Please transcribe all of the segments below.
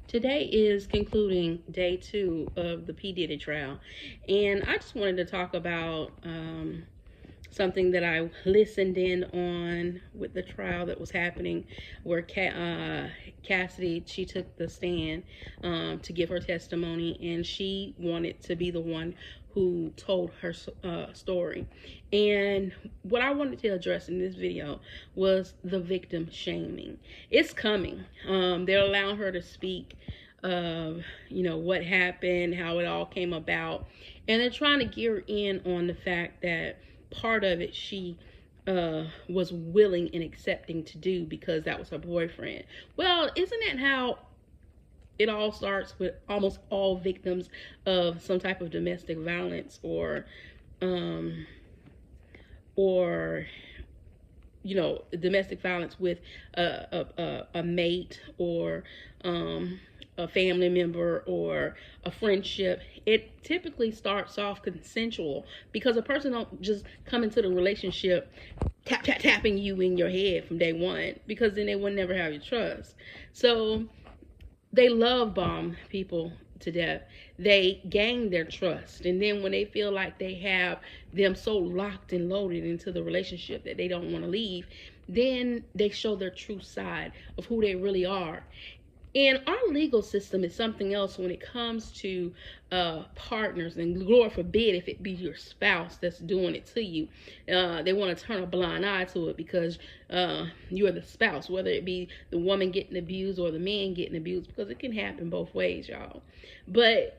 Today is concluding day 2 of the P. Diddy trial, and I just wanted to talk about something that I listened in on with the trial that was happening, where Cassidy, she took the stand to give her testimony, and she wanted to be the one who told her story. And what I wanted to address in this video was the victim shaming. It's coming. They're allowing her to speak of, what happened, how it all came about, and they're trying to gear in on the fact that part of it she was willing and accepting to do because that was her boyfriend. Well, isn't that how it all starts with almost all victims of some type of domestic violence or domestic violence with a mate or a family member or a friendship? It typically starts off consensual because a person don't just come into the relationship tapping you in your head from day one, because then they will never have your trust. So they love bomb people to death. They gain their trust, and then when they feel like they have them so locked and loaded into the relationship that they don't want to leave, then they show their true side of who they really are. And our legal system is something else when it comes to partners, and Lord forbid if it be your spouse that's doing it to you. They want to turn a blind eye to it because you're the spouse, whether it be the woman getting abused or the man getting abused, because it can happen both ways, y'all. But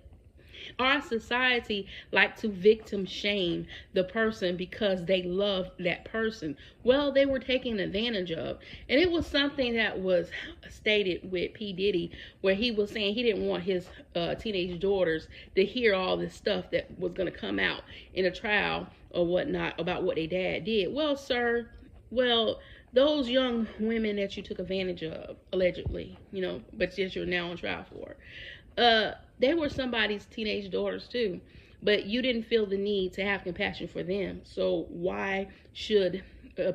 our society like to victim shame the person because they love that person. Well, they were taken advantage of. And it was something that was stated with P. Diddy, where he was saying he didn't want his teenage daughters to hear all this stuff that was going to come out in a trial or whatnot about what their dad did. Well, sir, those young women that you took advantage of, allegedly, but that you're now on trial for, they were somebody's teenage daughters too, but you didn't feel the need to have compassion for them. So why should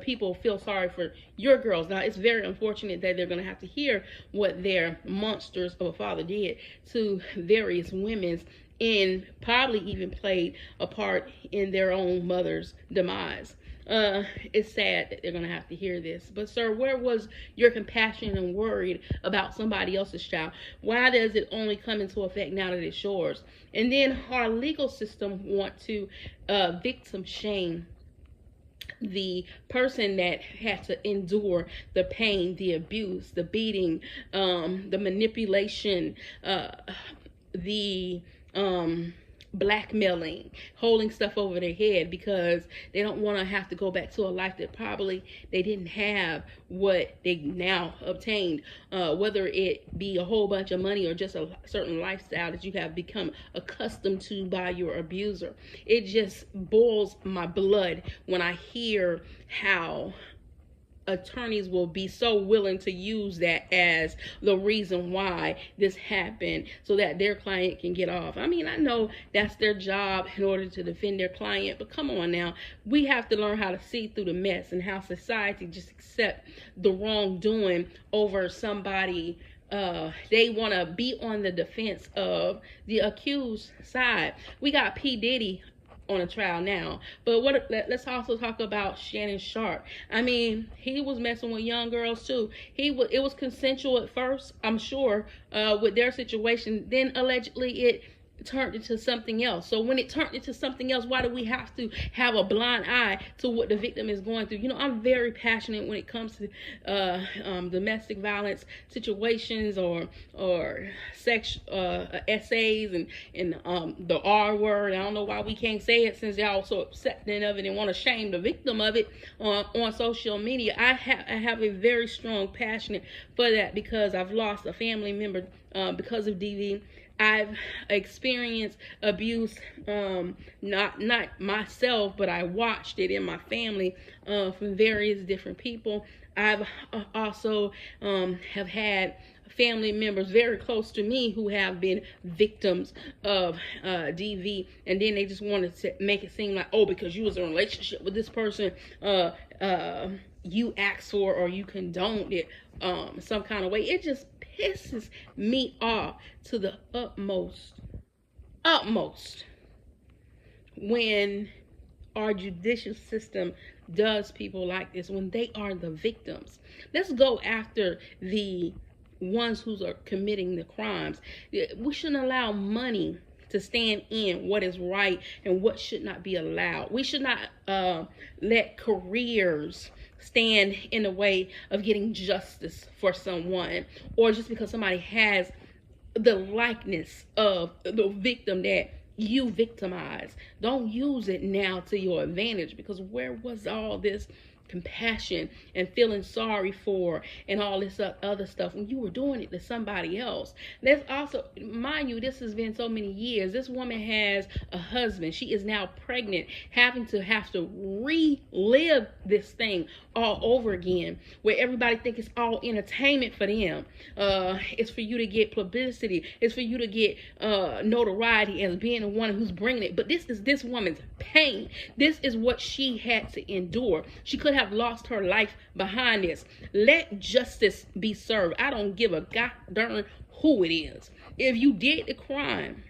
people feel sorry for your girls? Now, it's very unfortunate that they're going to have to hear what their monsters of a father did to various women's, and probably even played a part in their own mother's demise. It's sad that they're going to have to hear this. But, sir, where was your compassion and worried about somebody else's child? Why does it only come into effect now that it's yours? And then our legal system want to victim shame the person that had to endure the pain, the abuse, the beating, the manipulation, the blackmailing, holding stuff over their head because they don't want to have to go back to a life that probably they didn't have what they now obtained, whether it be a whole bunch of money or just a certain lifestyle that you have become accustomed to by your abuser. It just boils my blood when I hear how attorneys will be so willing to use that as the reason why this happened so that their client can get off. I mean, I know that's their job in order to defend their client, but come on now. We have to learn how to see through the mess and how society just accept the wrongdoing over somebody. They want to be on the defense of the accused side. We got P. Diddy on a trial now, but let's also talk about Shannon Sharp. I mean, he was messing with young girls too. It was consensual at first, I'm sure, with their situation. Then allegedly it turned into something else. So when it turned into something else, why do we have to have a blind eye to what the victim is going through? I'm very passionate when it comes to domestic violence situations or sex essays and the R word. I don't know why we can't say it, since y'all so accepting of it and want to shame the victim of it on social media. I have a very strong passion for that because I've lost a family member because of DV. I've experienced abuse, not myself, but I watched it in my family from various different people. I've also have had family members very close to me who have been victims of DV, and then they just wanted to make it seem like, oh, because you was in a relationship with this person, you asked for or you condoned it some kind of way. It just pisses me off to the utmost when our judicial system does people like this, when they are the victims. Let's go after the ones who are committing the crimes. We shouldn't allow money to stand in what is right and what should not be allowed. We should not let careers stand in the way of getting justice for someone, or just because somebody has the likeness of the victim that you victimize. Don't use it now to your advantage, because where was all this compassion and feeling sorry for and all this other stuff when you were doing it to somebody else? Let's also mind you, this has been so many years. This woman has a husband. She is now pregnant, having to relive this thing all over again, where everybody thinks it's all entertainment for them. It's for you to get publicity. It's for you to get notoriety as being the one who's bringing it. But this is this woman's pain. This is what she had to endure. She could have lost her life behind this. Let justice be served. I don't give a god darn who it is. If you did the crime,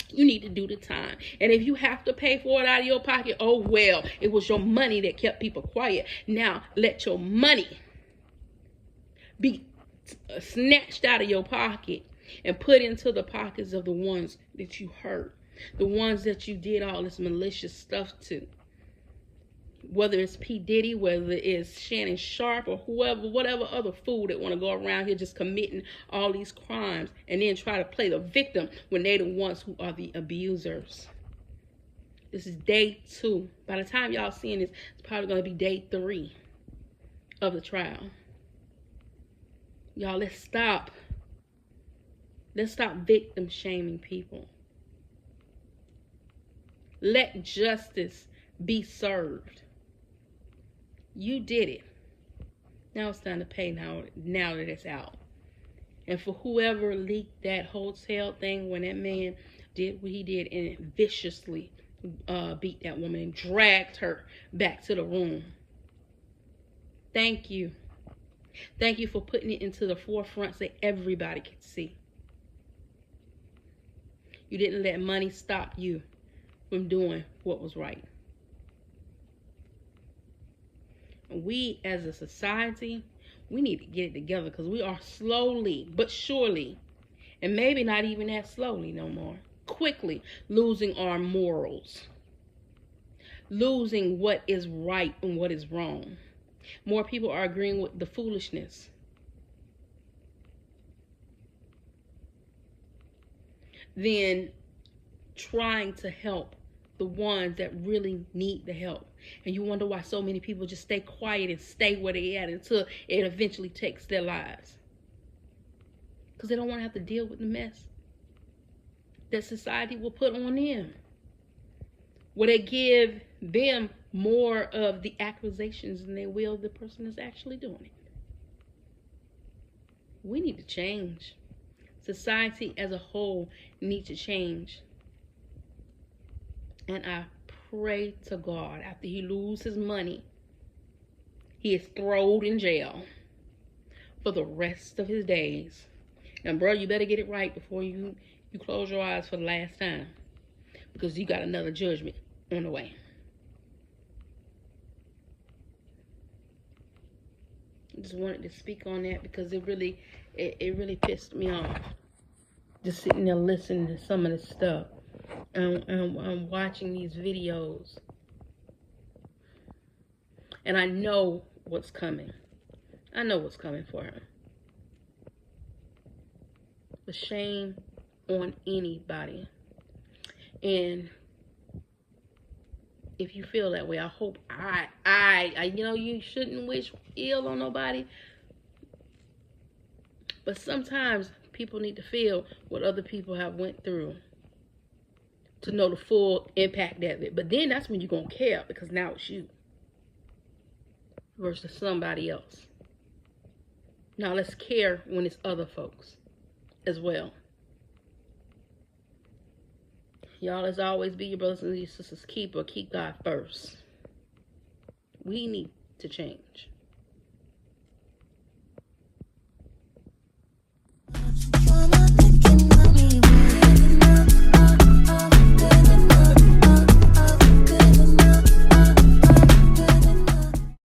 you need to do the time. And if you have to pay for it out of your pocket, oh well, it was your money that kept people quiet. Now let your money be snatched out of your pocket and put into the pockets of the ones that you hurt, the ones that you did all this malicious stuff to. Whether it's P. Diddy, whether it's Shannon Sharp, or whoever, whatever other fool that want to go around here just committing all these crimes and then try to play the victim when they're the ones who are the abusers. This is day 2. By the time y'all seeing this, it's probably going to be day 3 of the trial. Y'all, let's stop. Let's stop victim shaming people. Let justice be served. You did it. Now it's time to pay now that it's out. And for whoever leaked that hotel thing when that man did what he did and viciously beat that woman and dragged her back to the room. Thank you. Thank you for putting it into the forefront so everybody could see. You didn't let money stop you from doing what was right. We as a society, we need to get it together, because we are slowly but surely, and maybe not even that slowly no more, quickly losing our morals, losing what is right and what is wrong. More people are agreeing with the foolishness than trying to help the ones that really need the help. And you wonder why so many people just stay quiet and stay where they at until it eventually takes their lives. Because they don't want to have to deal with the mess that society will put on them, where they give them more of the accusations than they will the person that's actually doing it. We need to change. Society as a whole needs to change. And I pray to God, after he loses his money, he is thrown in jail for the rest of his days. Now, bro, you better get it right before you close your eyes for the last time, because you got another judgment on the way. I just wanted to speak on that because it really pissed me off. Just sitting there listening to some of this stuff. I'm watching these videos, and I know what's coming. I know what's coming for her. The shame on anybody. And if you feel that way, I hope you shouldn't wish ill on nobody. But sometimes people need to feel what other people have went through to know the full impact of it. But then that's when you're going to care, because now it's you versus somebody else. Now let's care when it's other folks as well. Y'all, as always, be your brothers and your sisters' keeper. Keep God first. We need to change.